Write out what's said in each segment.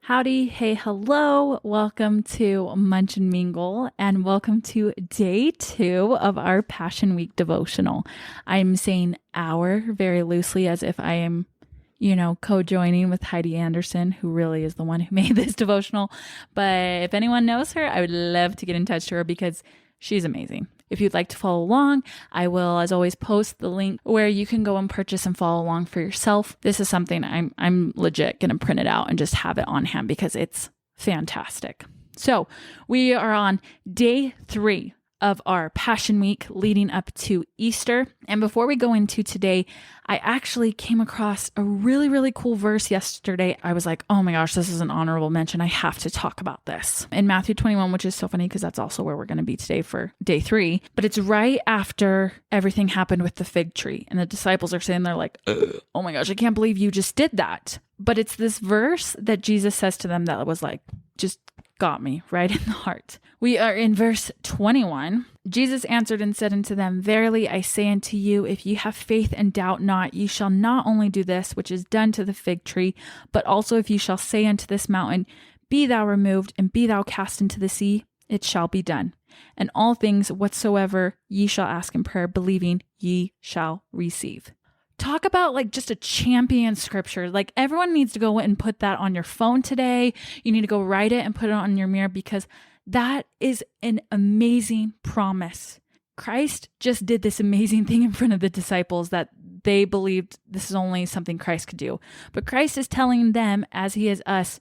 Howdy, hey, hello. Welcome to Munch and Mingle, and welcome to day 2 of our Passion Week devotional. I'm saying our very loosely as if I am, co-joining with Heidi Anderson, who really is the one who made this devotional. But if anyone knows her, I would love to get in touch to her because she's amazing. If you'd like to follow along, I will, as always, post the link where you can go and purchase and follow along for yourself. This is something I'm legit going to print it out and just have it on hand because it's fantastic. So we are on day 3 of our Passion Week leading up to Easter. And before we go into today, I actually came across a really, really cool verse yesterday. I was like, oh my gosh, this is an honorable mention. I have to talk about this. In Matthew 21, which is so funny because that's also where we're going to be today for day 3. But it's right after everything happened with the fig tree. And the disciples are saying, they're like, oh my gosh, I can't believe you just did that. But it's this verse that Jesus says to them that was like, just got me right in the heart. We are in verse 21. Jesus answered and said unto them, verily I say unto you, if ye have faith and doubt not, ye shall not only do this which is done to the fig tree, but also if ye shall say unto this mountain, be thou removed and be thou cast into the sea, it shall be done. And all things whatsoever ye shall ask in prayer, believing, ye shall receive. Talk about like just a champion scripture. Like everyone needs to go and put that on your phone today. You need to go write it and put it on your mirror because that is an amazing promise. Christ just did this amazing thing in front of the disciples that they believed this is only something Christ could do. But Christ is telling them, as he is us,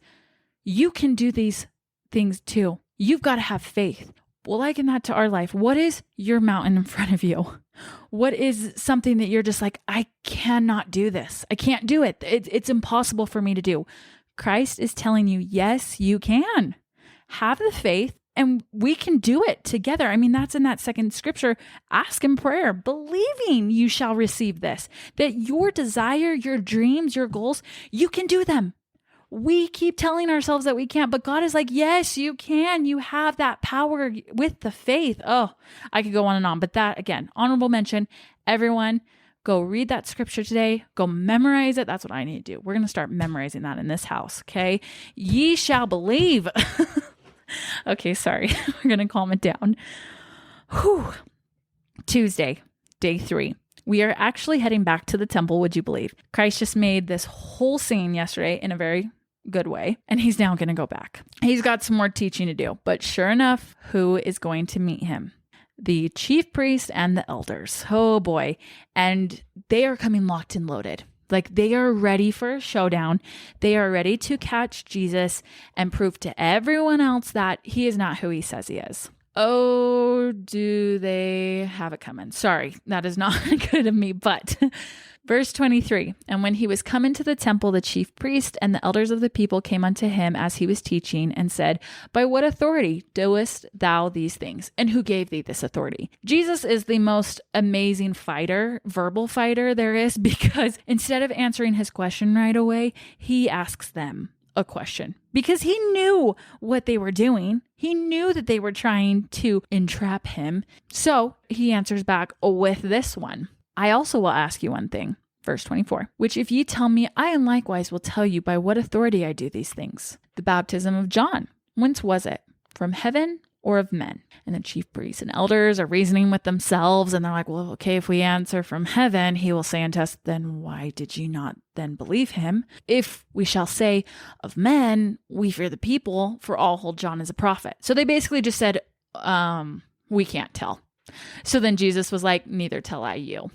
you can do these things too. You've got to have faith. Well, liken that to our life. What is your mountain in front of you? What is something that you're just like, I cannot do this. I can't do it. It's impossible for me to do. Christ is telling you, yes, you can. Have the faith and we can do it together. I mean, that's in that second scripture. Ask in prayer, believing you shall receive this. That your desire, your dreams, your goals, you can do them. We keep telling ourselves that we can't, but God is like, yes, you can. You have that power with the faith. Oh, I could go on and on, but that again, honorable mention, everyone go read that scripture today, go memorize it. That's what I need to do. We're going to start memorizing that in this house. Okay. Ye shall believe. Okay. Sorry. We're going to calm it down. Whew. Tuesday, day 3. We are actually heading back to the temple, would you believe? Christ just made this whole scene yesterday in a very good way, and he's now going to go back. He's got some more teaching to do, but sure enough, who is going to meet him? The chief priest and the elders. Oh boy. And they are coming locked and loaded. Like they are ready for a showdown. They are ready to catch Jesus and prove to everyone else that he is not who he says he is. Oh, do they have it coming? Sorry, that is not good of me, but verse 23, and when he was come into the temple, the chief priest and the elders of the people came unto him as he was teaching and said, by what authority doest thou these things? And who gave thee this authority? Jesus is the most amazing fighter, verbal fighter there is, because instead of answering his question right away, he asks them a question because he knew what they were doing. He knew that they were trying to entrap him. So he answers back with this one. I also will ask you one thing. Verse 24, which if ye tell me, I and likewise will tell you by what authority I do these things. The baptism of John, whence was it? From heaven or of men? And the chief priests and elders are reasoning with themselves. And they're like, well, okay, if we answer from heaven, he will say unto us, then why did ye not then believe him? If we shall say of men, we fear the people, for all hold John as a prophet. So they basically just said, we can't tell. So then Jesus was like, neither tell I you.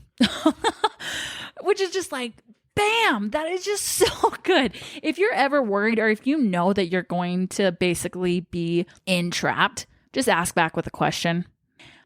Which is just like, bam, that is just so good. If you're ever worried or if you know that you're going to basically be entrapped, just ask back with a question.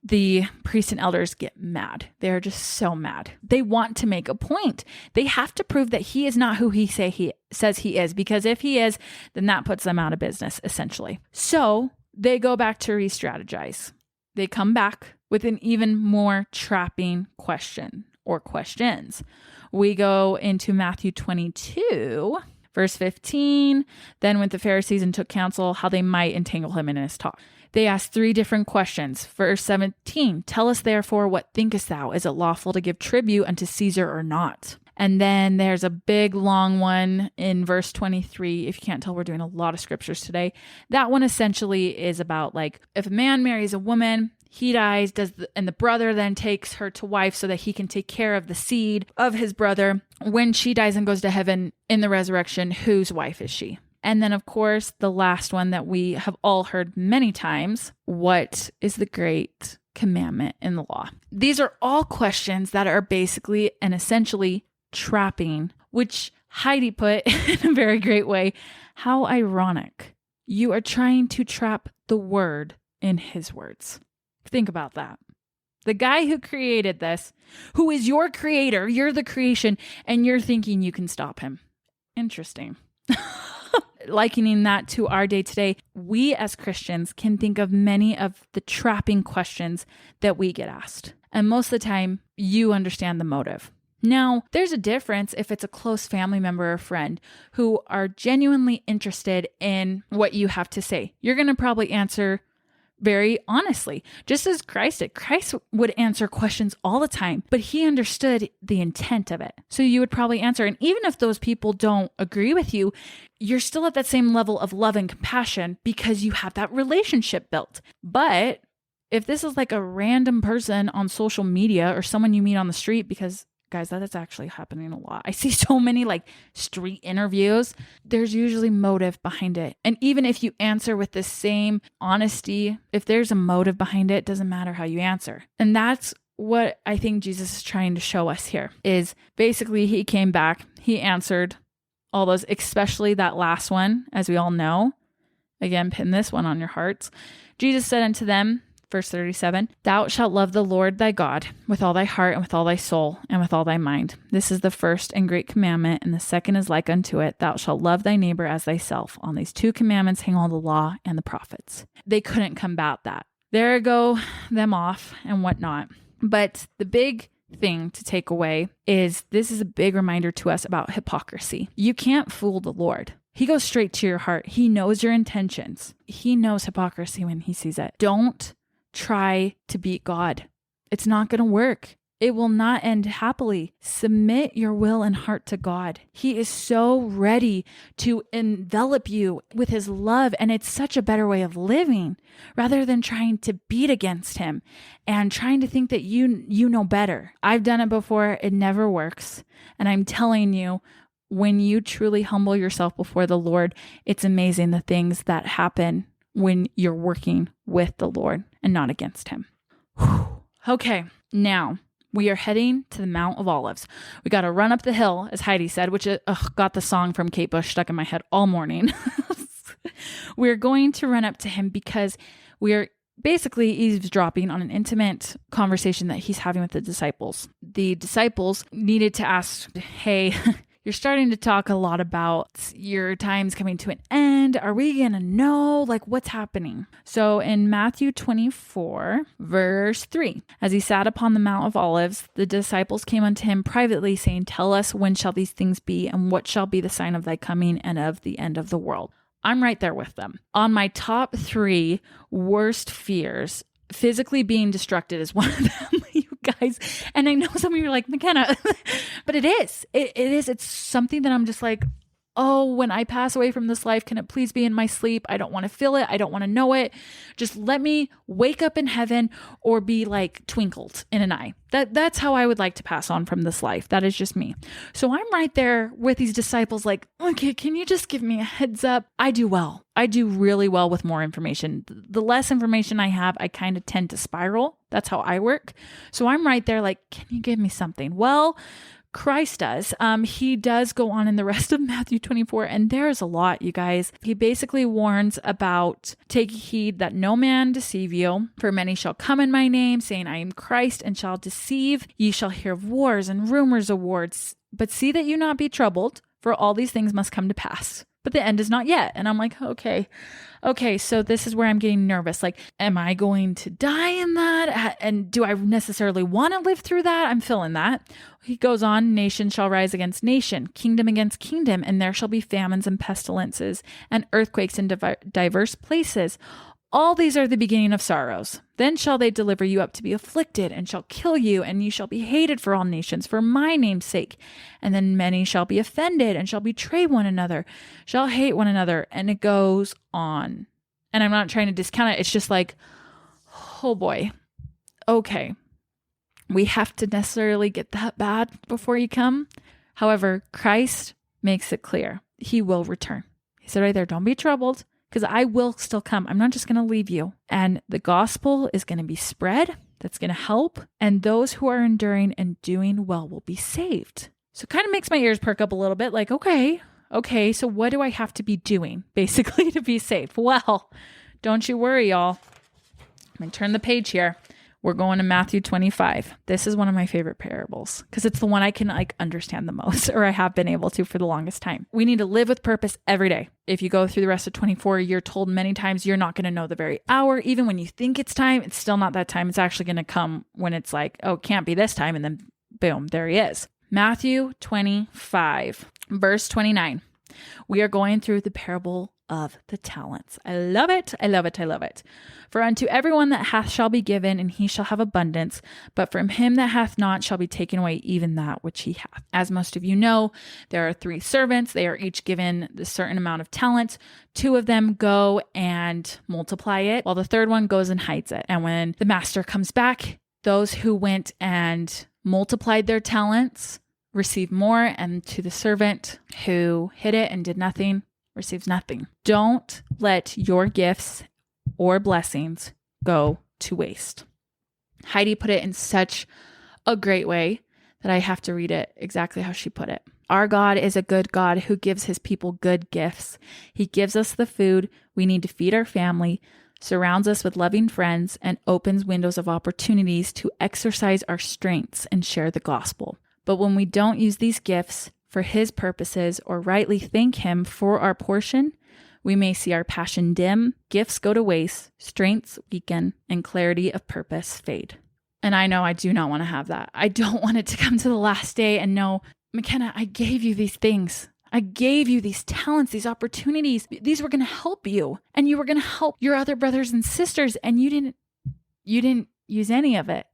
The priests and elders get mad. They're just so mad. They want to make a point. They have to prove that he is not who he says he is, because if he is, then that puts them out of business, essentially. So they go back to re-strategize. They come back with an even more trapping question or questions. We go into Matthew 22, verse 15. Then went the Pharisees and took counsel how they might entangle him in his talk. They ask 3 different questions. Verse 17, tell us therefore, what thinkest thou? Is it lawful to give tribute unto Caesar or not? And then there's a big long one in verse 23. If you can't tell, we're doing a lot of scriptures today. That one essentially is about like, if a man marries a woman, he dies, and the brother then takes her to wife so that he can take care of the seed of his brother. When she dies and goes to heaven in the resurrection, whose wife is she? And then, of course, the last one that we have all heard many times, what is the great commandment in the law? These are all questions that are basically and essentially trapping, which Heidi put in a very great way. How ironic. You are trying to trap the word in his words. Think about that. The guy who created this, who is your creator, you're the creation, and you're thinking you can stop him. Interesting. Likening that to our day today, we as Christians can think of many of the trapping questions that we get asked. And most of the time, you understand the motive. Now, there's a difference if it's a close family member or friend who are genuinely interested in what you have to say. You're going to probably answer very honestly, just as Christ did. Christ would answer questions all the time, but he understood the intent of it. So you would probably answer. And even if those people don't agree with you, you're still at that same level of love and compassion because you have that relationship built. But if this is like a random person on social media or someone you meet on the street, because guys, that's actually happening a lot. I see so many like street interviews. There's usually motive behind it. And even if you answer with the same honesty, if there's a motive behind it, it doesn't matter how you answer. And that's what I think Jesus is trying to show us here is basically he came back, he answered all those, especially that last one, as we all know. Again, pin this one on your hearts. Jesus said unto them, verse 37, thou shalt love the Lord thy God with all thy heart and with all thy soul and with all thy mind. This is the first and great commandment, and the second is like unto it. Thou shalt love thy neighbor as thyself. On these 2 commandments hang all the law and the prophets. They couldn't combat that. There go them off and whatnot. But the big thing to take away is this is a big reminder to us about hypocrisy. You can't fool the Lord. He goes straight to your heart. He knows your intentions. He knows hypocrisy when he sees it. Don't try to beat God. It's not going to work. It will not end happily. Submit your will and heart to God. He is so ready to envelop you with his love, and it's such a better way of living rather than trying to beat against him and trying to think that you know better. I've done it before. It never works. And I'm telling you, when you truly humble yourself before the Lord, it's amazing the things that happen when you're working with the Lord and not against him. Whew. Okay, now we are heading to the Mount of Olives. We got to run up the hill, as Heidi said, which got the song from Kate Bush stuck in my head all morning. We're going to run up to him because we're basically eavesdropping on an intimate conversation that he's having with the disciples. The disciples needed to ask, hey, you're starting to talk a lot about your time's coming to an end. Are we going to know what's happening? So in Matthew 24, verse 3, as he sat upon the Mount of Olives, the disciples came unto him privately, saying, tell us, when shall these things be, and what shall be the sign of thy coming and of the end of the world? I'm right there with them. On my top 3 worst fears, physically being destructed is one of them, you guys. And I know some of you are like, McKenna, but it is. It is. It's something that I'm just like, oh, when I pass away from this life, can it please be in my sleep? I don't want to feel it. I don't want to know it. Just let me wake up in heaven or be twinkled in an eye. That's how I would like to pass on from this life. That is just me. So I'm right there with these disciples okay, can you just give me a heads up? I do well. I do really well with more information. The less information I have, I kind of tend to spiral. That's how I work. So I'm right there can you give me something? Well, Christ does. He does go on in the rest of Matthew 24, and there's a lot, you guys. He basically warns about take heed that no man deceive you, for many shall come in my name, saying, I am Christ, and shall deceive. Ye shall hear of wars and rumors of wars, but see that you not be troubled, for all these things must come to pass. But the end is not yet. And I'm like, okay, so this is where I'm getting nervous. Am I going to die in that? And do I necessarily want to live through that? I'm feeling that. He goes on, nation shall rise against nation, kingdom against kingdom, and there shall be famines and pestilences and earthquakes in diverse places. All these are the beginning of sorrows. Then shall they deliver you up to be afflicted, and shall kill you, and you shall be hated for all nations for my name's sake. And then many shall be offended, and shall betray one another, shall hate one another. And it goes on. And I'm not trying to discount it. It's just like, oh boy, okay. We have to necessarily get that bad before you come. However, Christ makes it clear. He will return. He said right there, don't be troubled, because I will still come. I'm not just going to leave you. And the gospel is going to be spread. That's going to help. And those who are enduring and doing well will be saved. So it kind of makes my ears perk up a little bit. Like, okay, so what do I have to be doing basically to be saved? Well, don't you worry, y'all. Let me turn the page here. We're going to Matthew 25. This is one of my favorite parables because it's the one I can understand the most, or I have been able to for the longest time. We need to live with purpose every day. If you go through the rest of 24, you're told many times you're not going to know the very hour. Even when you think it's time, it's still not that time. It's actually going to come when it's like, oh, it can't be this time. And then boom, there he is. Matthew 25, verse 29. We are going through the parable of the talents. I love it. I love it. I love it. For unto everyone that hath shall be given, and he shall have abundance. But from him that hath not shall be taken away even that which he hath. As most of you know, there are 3 servants. They are each given the certain amount of talent. 2 of them go and multiply it, while the third one goes and hides it. And when the master comes back, those who went and multiplied their talents receive more, and to the servant who hid it and did nothing receives nothing. Don't let your gifts or blessings go to waste. Heidi put it in such a great way that I have to read it exactly how she put it. Our God is a good God who gives his people good gifts. He gives us the food we need to feed our family, surrounds us with loving friends, and opens windows of opportunities to exercise our strengths and share the gospel. But when we don't use these gifts for his purposes or rightly thank him for our portion, we may see our passion dim, gifts go to waste, strengths weaken, and clarity of purpose fade. And I know I do not want to have that. I don't want it to come to the last day and know, McKenna, I gave you these things. I gave you these talents, these opportunities. These were going to help you, and you were going to help your other brothers and sisters, and you didn't use any of it.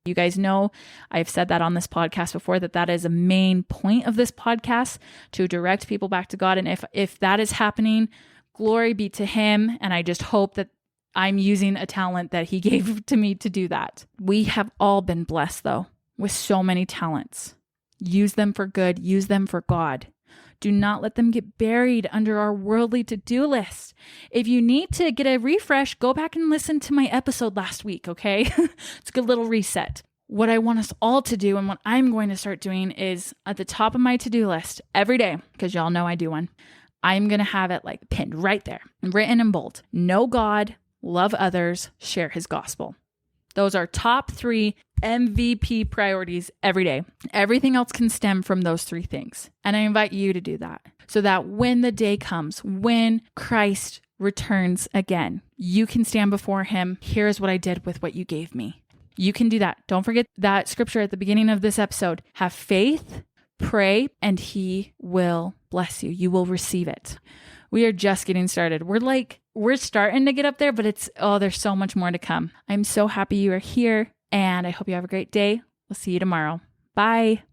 You guys know I've said that on this podcast before, that is a main point of this podcast, to direct people back to God. And if that is happening, glory be to him. And I just hope that I'm using a talent that he gave to me to do that. We have all been blessed though with so many talents. Use them for good. Use them for God. Do not let them get buried under our worldly to-do list. If you need to get a refresh, go back and listen to my episode last week, okay? It's a good little reset. What I want us all to do, and what I'm going to start doing, is at the top of my to-do list every day, because y'all know I do one, I'm going to have it like pinned right there, written in bold. Know God, love others, share his gospel. Those are top 3 MVP priorities every day. Everything else can stem from those 3 things. And I invite you to do that so that when the day comes, when Christ returns again, you can stand before him. Here's what I did with what you gave me. You can do that. Don't forget that scripture at the beginning of this episode. Have faith, pray, and he will bless you. You will receive it. We are just getting started. We're starting to get up there, but there's so much more to come. I'm so happy you are here, and I hope you have a great day. We'll see you tomorrow. Bye.